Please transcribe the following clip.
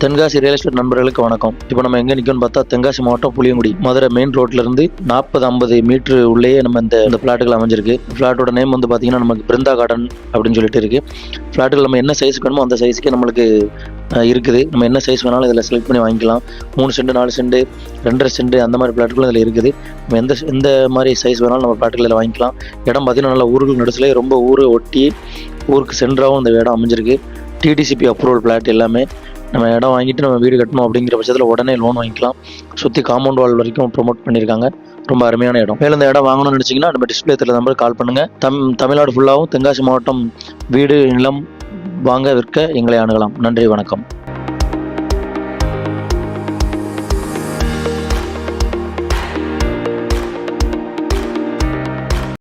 Tenkasi real estate நண்பர்களுக்கு வணக்கம். இப்போ நம்ம எங்கே நிற்கணும்னு பார்த்தா தென்காசி மாவட்டம் புளியங்குடி மதுரை மெயின் ரோட்லேருந்து 40-50 மீட்டர் உள்ளேயே நம்ம இந்த ஃப்ளாட்டுகள் அமைஞ்சிருக்கு. ஃப்ளாட்டோட நேம் வந்து பார்த்தீங்கன்னா நமக்கு பிருந்தா கார்டன் அப்படின்னு சொல்லிட்டு இருக்குது. ஃப்ளாட்டுகள் நம்ம என்ன சைஸ் வேணுமோ அந்த சைஸுக்கே நம்மளுக்கு இருக்குது. நம்ம என்ன சைஸ் வேணாலும் இதில் செலக்ட் பண்ணி வாங்கிக்கலாம். 3 சென்ட் 4 சென்ட் 2.5 சென்ட் அந்த மாதிரி ஃப்ளாட்டுகளும் இதில் இருக்குது. நம்ம எந்த மாதிரி சைஸ் வேணாலும் நம்ம ஃப்ளாட்டுகள் இதில் வாங்கிக்கலாம். இடம் பார்த்தீங்கன்னா நல்லா ஊருக்கு நடுசுலேயே ரொம்ப ஊரை ஒட்டி ஊருக்கு சென்டராகவும் இந்த இடம் அமைஞ்சிருக்கு. டிடிசிபி அப்ரூவல் ஃப்ளாட் எல்லாமே. நம்ம இடம் வாங்கிட்டு நம்ம வீடு கட்டணும் அப்படிங்கிற பட்சத்தில் உடனே லோன் வாங்கிக்கலாம். சுற்றி காம்பவுண்ட் வால் வரைக்கும் ப்ரொமோட் பண்ணியிருக்காங்க. ரொம்ப அருமையான இடம். மேலும் இந்த இடம் வாங்கணும்னு நினச்சிங்கன்னா நம்ம டிஸ்பிளே தெரியல நம்பருக்கு கால் பண்ணுங்கள். தமிழ்நாடு ஃபுல்லாகவும் தென்காசி மாவட்டம் வீடு நிலம் வாங்க விற்க எங்களை அணுகலாம். நன்றி, வணக்கம்.